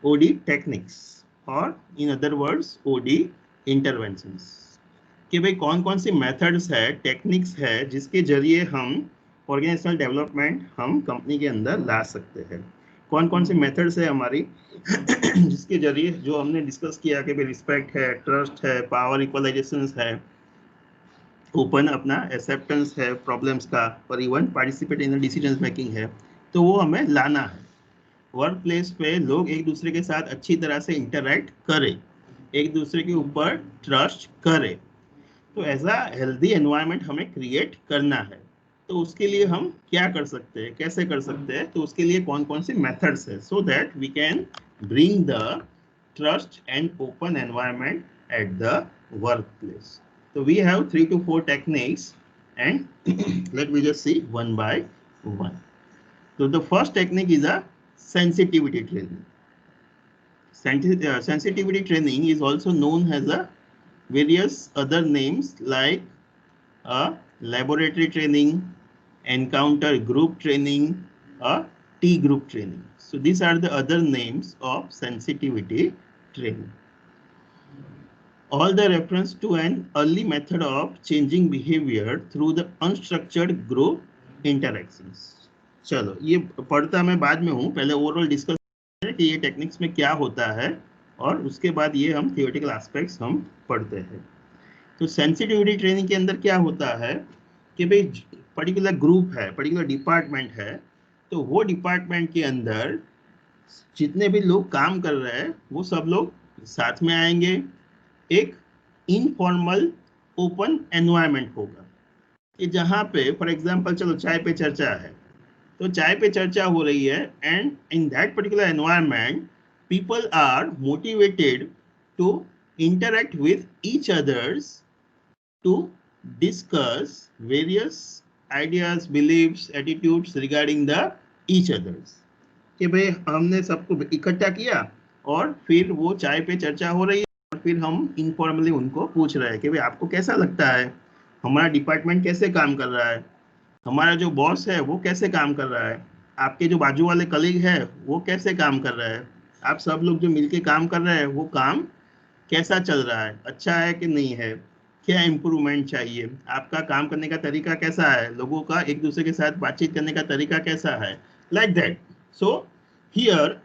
OD techniques और in other words OD interventions कि भाई कौन कौन सी मेथड्स है, टेक्निक्स है जिसके जरिए हम ऑर्गेनाइजेशनल डेवलपमेंट हम कंपनी के अंदर ला सकते हैं। कौन कौन सी मेथड्स है हमारी जिसके जरिए जो हमने डिस्कस किया कि भाई रिस्पेक्ट है, ट्रस्ट है, पावर इक्वलाइजेशन है, ओपन अपना एक्सेप्टेंस है प्रॉब्लम्स का, और even participate in decision making है, तो वो हमें लाना है। वर्क प्लेस पे लोग एक दूसरे के साथ अच्छी तरह से इंटरेक्ट करें, एक दूसरे के ऊपर ट्रस्ट करें, तो ऐसा हेल्दी एनवायरनमेंट हमें क्रिएट करना है। तो उसके लिए हम क्या कर सकते हैं, कैसे कर सकते हैं, तो उसके लिए कौन कौन सी मेथड्स है, so that we can bring the trust and open environment at the work place. So we have 3 to 4 techniques, and let me just see one by one. So the first technique is a sensitivity training. Sensitivity training is also known as a various other names like a laboratory training, encounter group training, a T group training. So these are the other names of sensitivity training. All the reference to an early method of changing behavior through the unstructured group interactions. चलो ये पढ़ता मैं बाद में हूँ, पहले overall discuss करें कि ये टेक्निक्स में क्या होता है, और उसके बाद ये हम थियोरेटिकल एस्पेक्ट्स हम पढ़ते हैं। तो सेंसिटिविटी ट्रेनिंग के अंदर क्या होता है कि भाई पर्टिकुलर ग्रुप है, पर्टिकुलर डिपार्टमेंट है, तो वो डिपार्टमेंट के अंदर जितने भी लोग काम कर रहे हैं वो सब लोग साथ में आएंगे, एक इनफॉर्मल ओपन एनवायरनमेंट होगा कि जहां पे फॉर एग्जांपल चलो चाय पे चर्चा है, तो चाय पे चर्चा हो रही है, and in that particular environment people are motivated to interact with each others to discuss various ideas, beliefs, attitudes regarding the each others। कि भाई हमने सबको इकट्ठा किया और फिर वो चाय पे चर्चा हो रही है, और फिर हम इनफॉर्मली उनको पूछ रहे हैं कि भाई आपको कैसा लगता है, हमारा डिपार्टमेंट कैसे काम कर रहा है, हमारा जो बॉस है वो कैसे काम कर रहा है, आपके जो बाजू वाले कलीग है वो कैसे काम कर रहा है, आप सब लोग जो मिलके काम कर रहे हैं वो काम कैसा चल रहा है, अच्छा है कि नहीं है, क्या इम्प्रूवमेंट चाहिए, आपका काम करने का तरीका कैसा है, लोगों का एक दूसरे के साथ बातचीत करने का तरीका कैसा है, like that. So here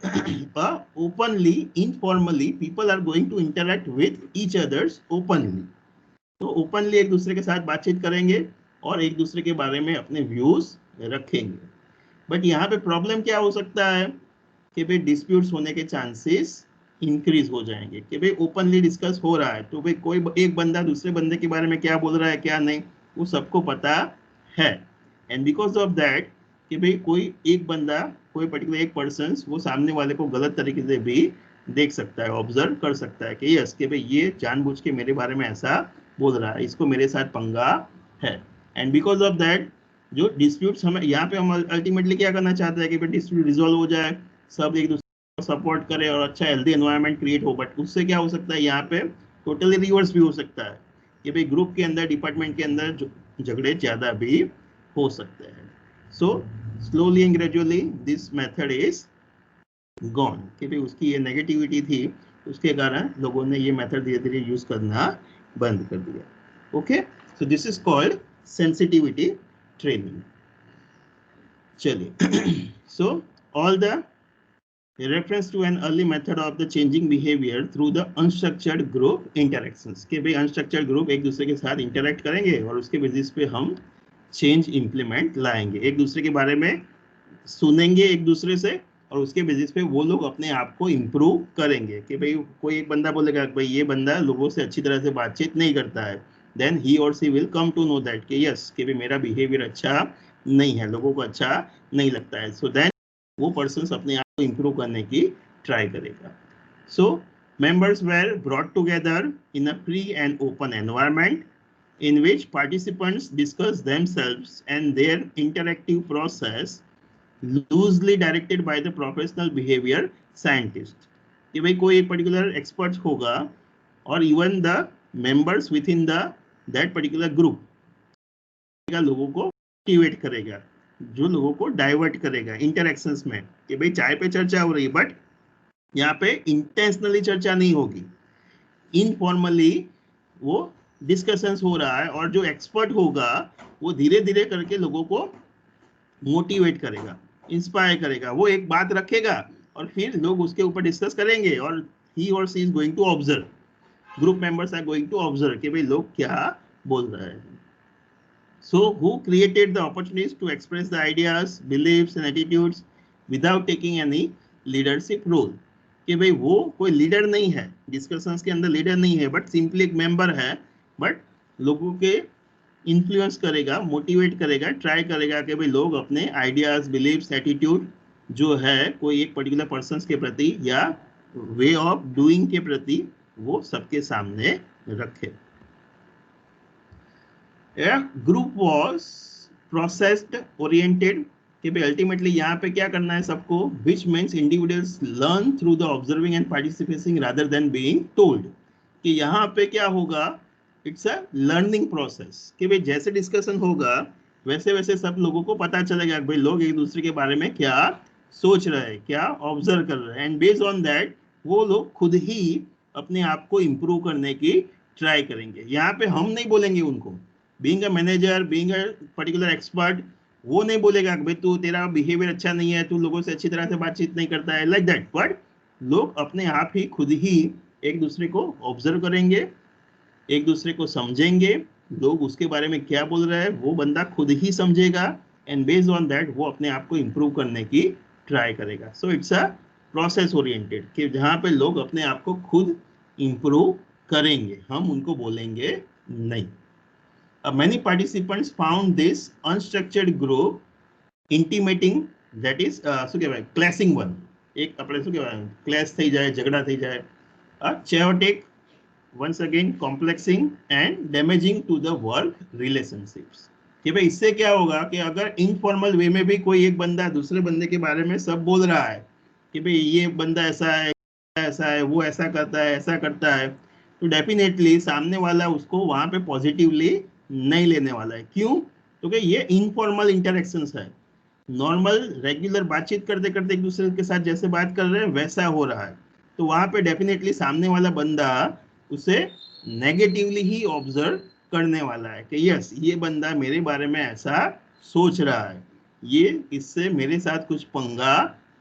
openly, informally people are going to interact with each others openly। तो ओपनली एक दूसरे के साथ बातचीत करेंगे और एक दूसरे के बारे में अपने व्यूज रखेंगे। बट यहाँ पे प्रॉब्लम क्या हो सकता है कि भाई डिस्प्यूट्स होने के चांसेस इंक्रीज हो जाएंगे कि भाई ओपनली डिस्कस हो रहा है, तो भाई कोई एक बंदा दूसरे बंदे के बारे में क्या बोल रहा है क्या नहीं वो सबको पता है, एंड बिकॉज ऑफ दैट कि भाई कोई एक बंदा, कोई पर्टिकुलर एक पर्सन वो सामने वाले को गलत तरीके से भी देख सकता है, ऑब्जर्व कर सकता है कि यस कि भाई ये जानबूझ के मेरे बारे में ऐसा बोल रहा है, इसको मेरे साथ पंगा है। एंड बिकॉज ऑफ दैट जो डिस्प्यूट्स हमें यहाँ पे हम अल्टीमेटली क्या करना चाहते हैं कि भाई डिस्प्यूट रिजॉल्व हो जाए, सब एक दूसरे को सपोर्ट करे और अच्छा हेल्दी एनवायरनमेंट क्रिएट हो। बट उससे क्या हो सकता है, यहाँ पे टोटली रिवर्स भी हो सकता है कि भाई ग्रुप के अंदर, डिपार्टमेंट के अंदर झगड़े ज्यादा भी हो सकते हैं। So slowly and gradually this method is gone कि भाई उसकी ये नेगेटिविटी थी, उसके कारण लोगों ने ये मेथड धीरे धीरे यूज करना बंद कर दिया। Okay, so this is called sensitivity training. चलिए so all the reference to an early method of the changing behavior through the unstructured group interactions कि भाई unstructured group एक दूसरे के साथ interact करेंगे और उसके बेसिस पे हम change implement लाएंगे, एक दूसरे के बारे में सुनेंगे एक दूसरे से, और उसके बेसिस पे वो लोग अपने आप को इम्प्रूव करेंगे कि भाई कोई एक बंदा बोलेगा भाई ये बंदा लोगों से अच्छी तरह से बातचीत नहीं करता है, देन ही और C will come to know that कि यस कि भाई मेरा बिहेवियर अच्छा नहीं है, लोगों को अच्छा नहीं लगता है, सो देन वो पर्सन अपने आप को इम्प्रूव करने की ट्राई करेगा। सो members were brought together in a free and open environment in which participants discuss themselves and their interactive process loosely directed by the professional behavior scientist कि भाई कोई एक पर्टिकुलर एक्सपर्ट होगा और even the members with in the that particular group लोगों को motivate करेगा, जो लोगों को डाइवर्ट करेगा इंटरेक्शंस में कि भाई चाय पे चर्चा हो रही है बट यहाँ पे इंटेंशनली चर्चा नहीं होगी, इनफॉर्मली वो डिस्कशंस हो रहा है, और जो एक्सपर्ट होगा वो धीरे धीरे करके लोगों को मोटिवेट करेगा, इंस्पायर करेगा, वो एक बात रखेगा और फिर लोग उसके ऊपर डिस्कस करेंगे, और ही और C is going to observe, group members are going to observe कि भाई लोग क्या बोल रहे हैं. So who created the opportunities to express the ideas, beliefs and attitudes without taking any leadership role? कि भाई वो कोई लीडर नहीं है, डिस्कशंस के अंदर लीडर नहीं है, बट सिंपली एक मेंबर है, बट लोगों के इन्फ्लुएंस करेगा, मोटिवेट करेगा, ट्राई करेगा कि भाई लोग अपने आइडियाज, बिलीव्स, एटीट्यूड जो है कोई एक पर्टिकुलर पर्सन के प्रति या वे ऑफ डूइंग के प्रति वो सबके सामने रखे. ग्रुप वॉज प्रोसेस्ड ओरिएंटेड कि भाई अल्टीमेटली यहाँ पे क्या करना है सबको, which means individuals learn through the observing and participating rather than being told. कि यहाँ पे क्या होगा, इट्स अ लर्निंग प्रोसेस कि भाई जैसे डिस्कशन होगा वैसे वैसे सब लोगों को पता चलेगा भाई लोग एक दूसरे के बारे में क्या सोच रहे हैं, क्या ऑब्जर्व कर रहे हैं, एंड बेस्ड ऑन दैट वो लोग खुद ही अपने आप को इम्प्रूव करने की ट्राई करेंगे. यहाँ पे हम नहीं बोलेंगे उनको, being a manager, being a particular expert, वो नहीं बोलेगा कि भाई तू, तेरा बिहेवियर अच्छा नहीं है, तू लोगों से अच्छी तरह से बातचीत नहीं करता है, लाइक दैट. बट लोग अपने आप ही खुद ही एक दूसरे को ऑब्जर्व करेंगे, एक दूसरे को समझेंगे, लोग उसके बारे में क्या बोल रहे हैं वो बंदा खुद ही समझेगा, एंड बेस्ड ऑन दैट वो अपने आप को इम्प्रूव करने की ट्राई करेगा. So it's a process oriented कि जहाँ पे लोग अपने आप को खुद इम्प्रूव करेंगे, हम उनको बोलेंगे नहीं. Many participants found this unstructured group intimating, that is શું કહેવાય, clashing one, એક આપણે શું કહેવાય, ક્લેશ થઈ જાય, ઝઘડા થઈ જાય, chaotic, once again complexing and damaging to the work relationships. कि भाई इससे क्या होगा कि अगर इनफॉर्मल वे में भी कोई एक बंदा दूसरे बंदे के बारे में सब बोल रहा है कि भाई ये बंदा ऐसा है, वो ऐसा करता है, ऐसा करता है, तो डेफिनेटली सामने वाला उसको वहां पे पॉजिटिवली नहीं लेने वाला है. क्यों? क्योंकि ये इनफॉर्मल इंटरेक्शंस है, नॉर्मल रेगुलर बातचीत करते करते एक दूसरे के साथ जैसे बात कर रहे हैं वैसा हो रहा है, तो वहां पे डेफिनेटली सामने वाला बंदा उसे नेगेटिवली ही ऑब्जर्व करने वाला है कि यस ये बंदा मेरे बारे में ऐसा सोच रहा है, ये इससे मेरे साथ कुछ पंगा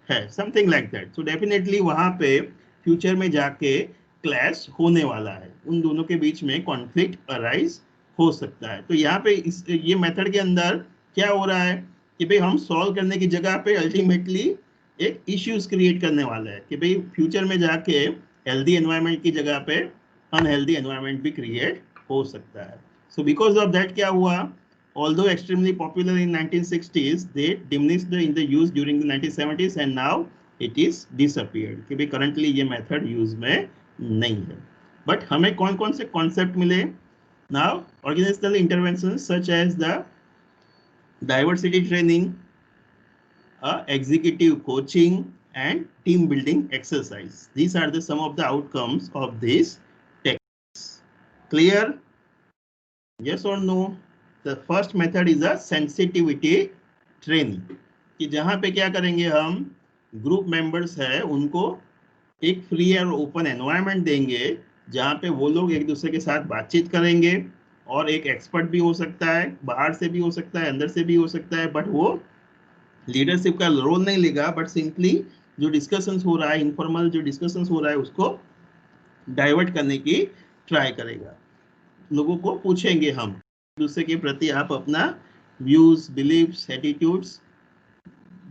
है, something like that. So definitely वहां पे फ्यूचर में जाके क्लैश होने वाला है, उन दोनों के बीच में कॉन्फ्लिक्ट अराइज हो सकता है. तो यहाँ पे ये मेथड के अंदर क्या हो रहा है कि भाई हम सॉल्व करने की जगह पे अल्टीमेटली एक इश्यूज क्रिएट करने वाला है कि भाई फ्यूचर में जाके हेल्दी एनवायरनमेंट की जगह पे अनहेल्दी एनवायरनमेंट भी क्रिएट हो सकता है. सो बिकॉज ऑफ दैट क्या हुआ, although extremely popular in 1960s, they diminished in the use during the 1970s and now it is disappeared. कि भाई currently ये method use में नहीं है. But हमें कौन कौन से concept मिले? Now organizational interventions such as the diversity training, executive coaching and team building exercise. These are the some of the outcomes of these techniques. Clear? Yes or no? The first method is a sensitivity training कि जहां पे क्या करेंगे, हम group members है उनको एक free और ओपन एनवायरनमेंट देंगे जहां पे वो लोग एक दूसरे के साथ बातचीत करेंगे, और एक एक्सपर्ट भी हो सकता है, बाहर से भी हो सकता है, अंदर से भी हो सकता है, बट वो लीडरशिप का रोल नहीं लेगा, बट सिंपली जो डिस्कशंस हो रहा है, इनफॉर्मल जो डिस्कशंस हो रहा है उसको डाइवर्ट करने की ट्राई करेगा. लोगों को पूछेंगे हम दूसरे के प्रति आप अपना व्यूज, बिलीव्स, एटीट्यूड्स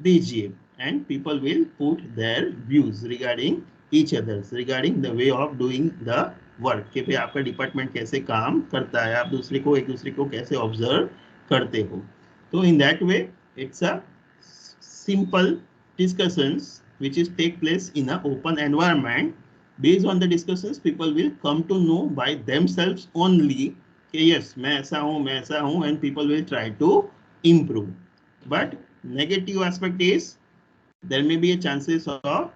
दीजिए, and people will put their views regarding each others, regarding the way of doing the work कि भाई आपका डिपार्टमेंट कैसे काम करता है, आप दूसरे को एक दूसरे को कैसे ऑब्जर्व करते हो. तो in that way it's a simple discussions which is take place in an open environment. Based on the discussions people will come to know by themselves only कि yes मैं ऐसा हूँ and people will try to improve. But negative aspect is there may be a chances of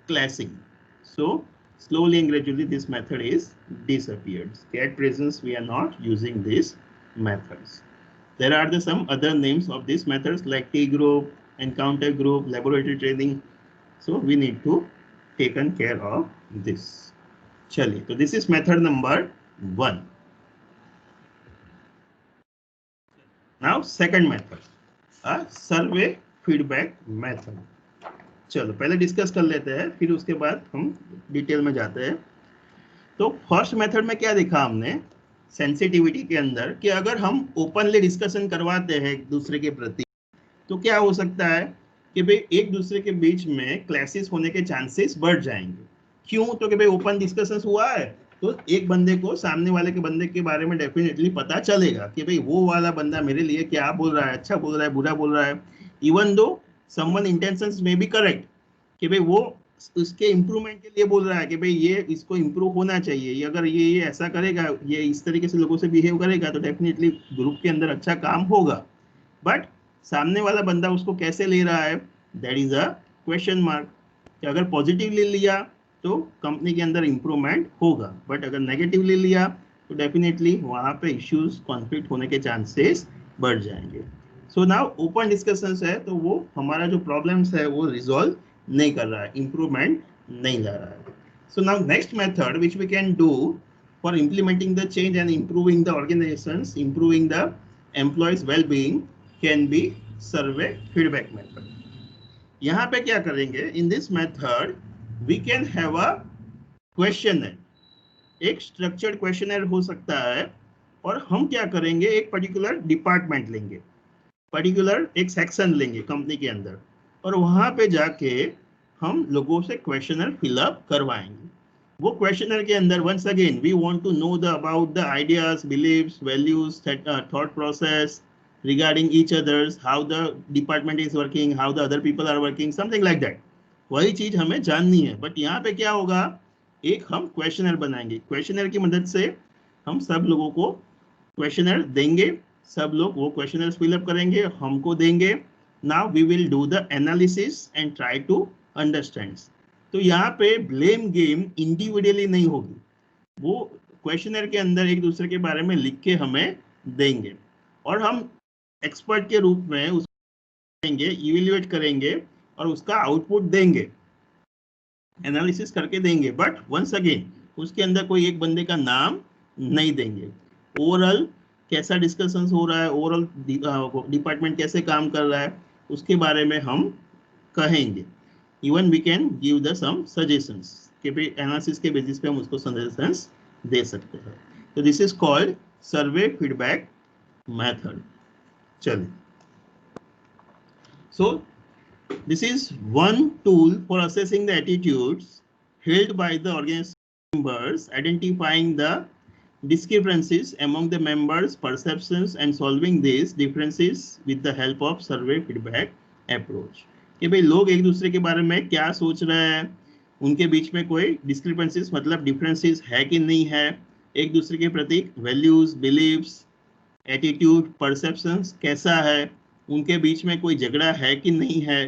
clashing. So slowly and gradually this method is disappeared. At present we are not using these methods. There are some other names of these methods like T group, encounter group, laboratory training. So we need to taken care of this. चलिए, तो this is method number 1. Now second method, a survey feedback method. चलो पहले discuss कर लेते हैं, फिर उसके बाद हम डिटेल में जाते हैं. तो फर्स्ट मेथड में क्या देखा हमने सेंसिटिविटी के अंदर कि अगर हम ओपनली डिस्कशन करवाते हैं एक दूसरे के प्रति, तो क्या हो सकता है कि भाई एक दूसरे के बीच में क्लैशेस होने के चांसेस बढ़ जाएंगे. क्यों? तो कि भाई ओपन डिस्कशन हुआ है तो एक बंदे को सामने वाले के बंदे के बारे में डेफिनेटली पता चलेगा कि भाई वो वाला बंदा मेरे लिए क्या बोल रहा है, अच्छा बोल रहा है, बुरा बोल रहा है. इवन दो समवन इंटेंशंस में बी करेक्ट कि भाई वो उसके इम्प्रूवमेंट के लिए बोल रहा है कि भाई ये इसको इम्प्रूव होना चाहिए, ये अगर ये ऐसा करेगा, ये इस तरीके से लोगों से बिहेव करेगा तो डेफिनेटली ग्रुप के अंदर अच्छा काम होगा. बट सामने वाला बंदा उसको कैसे ले रहा है, that is a question mark. कि अगर पॉजिटिवली लिया तो कंपनी के अंदर इंप्रूवमेंट होगा, बट अगर नेगेटिवली लिया तो डेफिनेटली वहां पे इश्यूज कॉन्फ्लिक्ट होने के चांसेस बढ़ जाएंगे. सो नाउ ओपन डिस्कशंस है तो वो हमारा जो प्रॉब्लम्स है वो रिजॉल्व नहीं कर रहा है, इंप्रूवमेंट नहीं ला रहा है. So now next method which we can do for implementing the change and improving the organizations, improving the employees well-being can be survey feedback method. यहाँ पे क्या करेंगे, in this method we can have a questionnaire. एक structured questionnaire हो सकता है और हम क्या करेंगे, एक particular डिपार्टमेंट लेंगे, पर्टिकुलर एक सेक्शन लेंगे कंपनी के अंदर और वहां पे जाके हम लोगों से क्वेश्चनर फिलअप करवाएंगे. वो क्वेश्चनर के अंदर once again we want to know the about the ideas, beliefs, values, thought process regarding each others, how the department is working, how the other people are working, something like that. वही चीज हमें जाननी है. But यहाँ पे क्या होगा, एक हम क्वेश्चनर बनाएंगे, क्वेश्चनर की मदद से हम सब लोगों को क्वेश्चनर देंगे, सब लोग वो क्वेश्चनर फिलअप करेंगे, हमको देंगे. Now we will do the analysis and try to understand. तो यहाँ पे ब्लेम गेम इंडिविजुअली नहीं होगी, वो क्वेश्चनर के अंदर एक दूसरे के बारे में लिख के हमें देंगे और हम एक्सपर्ट के रूप में उसको देंगे, इवेल्युएट करेंगे और उसका आउटपुट देंगे, एनालिसिस करके देंगे. बट वंस अगेन उसके अंदर कोई एक बंदे का नाम नहीं देंगे. ओवरऑल कैसा डिस्कशन हो रहा है, ओवरऑल डिपार्टमेंट कैसे काम कर रहा है उसके बारे में हम कहेंगे. Even we can give the some suggestions कि भाई एनालिसिस के बेसिस पे हम उसको सजेशंस दे सकते हैं. तो this is called survey feedback method. चलिए, so this is one tool for assessing the attitudes held by the organization members, identifying the discrepancies among the members' perceptions and solving these differences with the help of survey feedback approach. कि भाई लोग एक दूसरे के बारे में क्या सोच रहे हैं, उनके बीच में कोई डिस्क्रिपेंसीज मतलब डिफरेंसेस है कि नहीं है, एक दूसरे के प्रति वैल्यूज, बिलीव्स, एटीट्यूड, परसेप्शंस कैसा है, उनके बीच में कोई झगड़ा है कि नहीं है.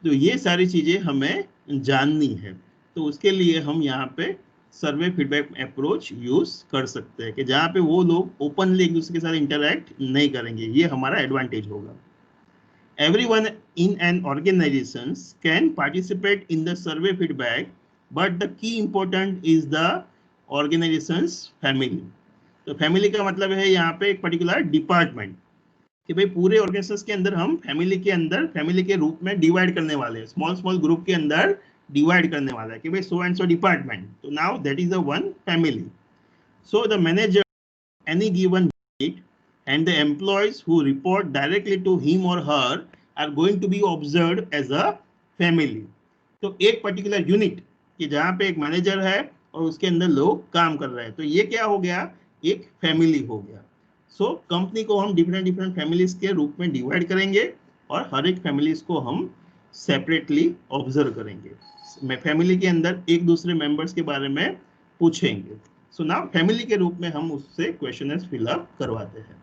तो ये सारी चीजें हमें जाननी है. तो उसके लिए हम यहाँ पे सर्वे फीडबैक अप्रोच यूज कर सकते हैं कि जहाँ पे वो लोग ओपनली एक दूसरे के साथ इंटरैक्ट नहीं करेंगे, ये हमारा एडवांटेज होगा. Everyone in an organization can participate in the survey feedback, but the key important is the organization's family. तो फैमिली का मतलब है यहाँ पे एक पर्टिकुलर डिपार्टमेंट कि भाई पूरे ऑर्गेनाइजेशन के अंदर हम फैमिली के अंदर फैमिली के रूप में डिवाइड करने वाले हैं, स्मॉल स्मॉल ग्रुप के अंदर डिवाइड करने वाला है कि भाई सो एंड सो डिपार्टमेंट. तो now that is the one family. So the manager any given and the employees who report directly to him or her are going to be observed as a family. तो एक particular unit कि जहाँ पे एक manager है और उसके अंदर लोग काम कर रहे हैं, तो ये क्या हो गया, एक फैमिली हो गया. सो कंपनी को हम डिफरेंट डिफरेंट फैमिलीज के रूप में डिवाइड करेंगे और हर एक फैमिलीज को हम सेपरेटली ऑब्जर्व करेंगे. फैमिली के अंदर एक दूसरे मेंबर्स के बारे में पूछेंगे. सो नाउ फैमिली के रूप में हम उससे क्वेश्चनर्स फिलअप करवाते हैं.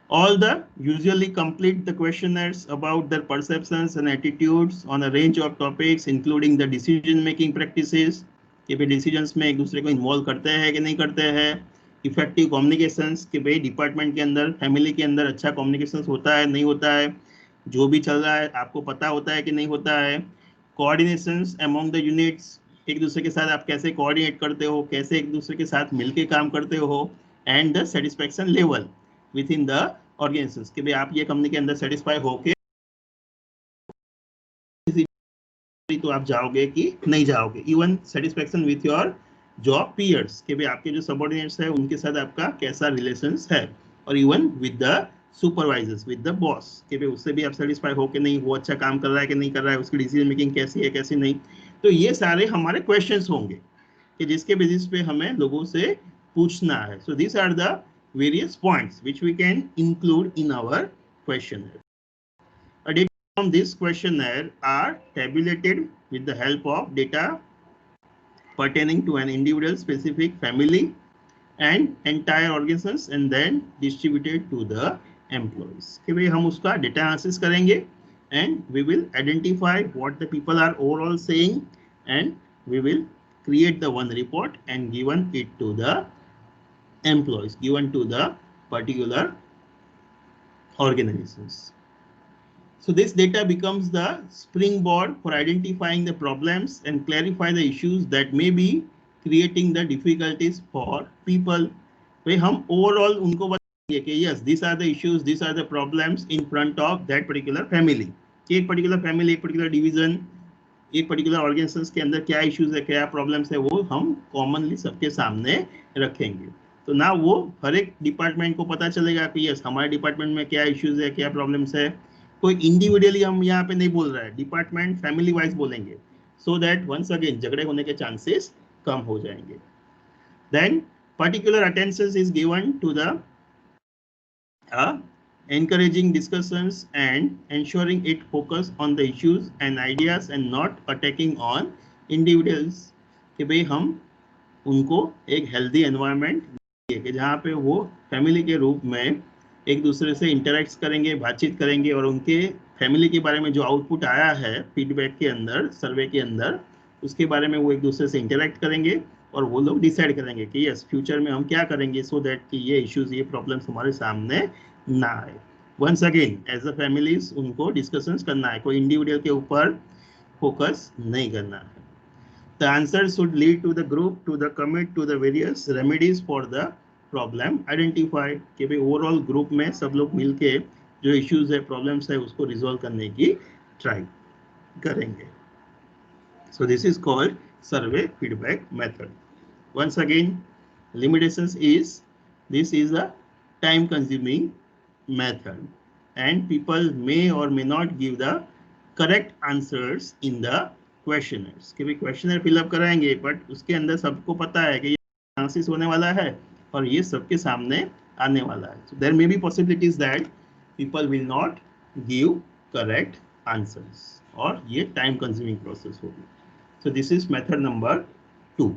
All the usually complete the questionnaires about their perceptions and attitudes on a range of topics including the decision making practices कि भाई डिसीजंस में एक दूसरे को इन्वॉल्व करते हैं कि नहीं करते हैं, इफेक्टिव कम्युनिकेशंस कि भाई डिपार्टमेंट के अंदर फैमिली के अंदर अच्छा कम्युनिकेशंस होता है नहीं होता है, जो भी चल रहा है आपको पता होता है कि नहीं होता है, कोऑर्डिनेशंस अमंग द यूनिट्स, एक दूसरे के साथ आप कैसे कोऑर्डिनेट करते हो, कैसे एक दूसरे के साथ मिलके काम करते हो, and the satisfaction level with in the organisations कि भाई आप ये कंपनी के अंदर सेटिस्फाई होके तो आप जाओगे कि नहीं जाओगे। Even satisfaction with your job peers कि भाई आपके जो सबऑर्डिनेट्स है उनके साथ आपका कैसा रिलेशंस है, और even with the supervisors, with the boss कि भाई उससे भी आप सेटिस्फाई हो कि नहीं, वो अच्छा काम कर रहा है कि नहीं कर रहा है, उसकी डिसीजन मेकिंग कैसी है कैसी नहीं। तो ये सारे हमारे क्वेश्चंस होंगे कि जिसके बेसिस पे हमें लोगों से पूछना है। So this are the various points which we can include in our questionnaire. Data from this questionnaire are tabulated with the help of data pertaining to an individual specific family and entire organizations and then distributed to the employees कि भाई हम उसका data analysis करेंगे and we will identify what the people are overall saying and we will create the one report and given it to the employees, given to the particular organizations. So this data becomes the springboard for identifying the problems and clarify the issues that may be creating the difficulties for people. भाई हम overall उनको बताएंगे कि yes, these are the issues, these are the problems in front of that particular family. एक particular family, एक particular division, एक particular organizations के अंदर क्या issues है, क्या problems है, वो हम commonly सबके सामने रखेंगे। तो ना वो हर एक डिपार्टमेंट को पता चलेगा कि यस हमारे डिपार्टमेंट में क्या इश्यूज है, क्या प्रॉब्लम्स है। कोई इंडिविजुअली हम यहाँ पे नहीं बोल रहा है, डिपार्टमेंट फैमिली वाइज बोलेंगे, सो दैट वंस अगेन झगड़े होने के चांसेस कम हो जाएंगे। Then particular attention is given to the encouraging discussions and ensuring it focus on the issues and ideas and not attacking on individuals कि भाई हम उनको एक हेल्दी एनवायरनमेंट कि जहाँ पे वो फैमिली के रूप में एक दूसरे से इंटरेक्ट करेंगे, बातचीत करेंगे और उनके फैमिली के बारे में जो आउटपुट आया है फीडबैक के अंदर, सर्वे के अंदर, उसके बारे में वो एक दूसरे से इंटरेक्ट करेंगे और वो लोग डिसाइड करेंगे कि यस फ्यूचर में हम क्या करेंगे सो दैट कि ये इश्यूज, ये प्रॉब्लम्स हमारे सामने ना आए। Once again as a families उनको डिस्कशंस करना है, कोई इंडिविजुअल के ऊपर फोकस नहीं करना है। The answer should lead to the group to the commit to the various remedies for the problem identified कि भाई ओवरऑल ग्रुप में सब लोग मिलके जो इश्यूज है, प्रॉब्लम्स है, उसको रिजॉल्व करने की ट्राई करेंगे। So this is called survey feedback method. Once again, limitations is this is a time consuming method and people may or may not give the correct answers in the questioners कि भाई questionnaire fill up कराएंगे but उसके अंदर सबको पता है कि ये चांसेस होने वाला है और ये सबके सामने आने वाला है। So there may be possibilities that people will not give correct answers और ये टाइम कंज्यूमिंग प्रोसेस होगी। So this is method number 2।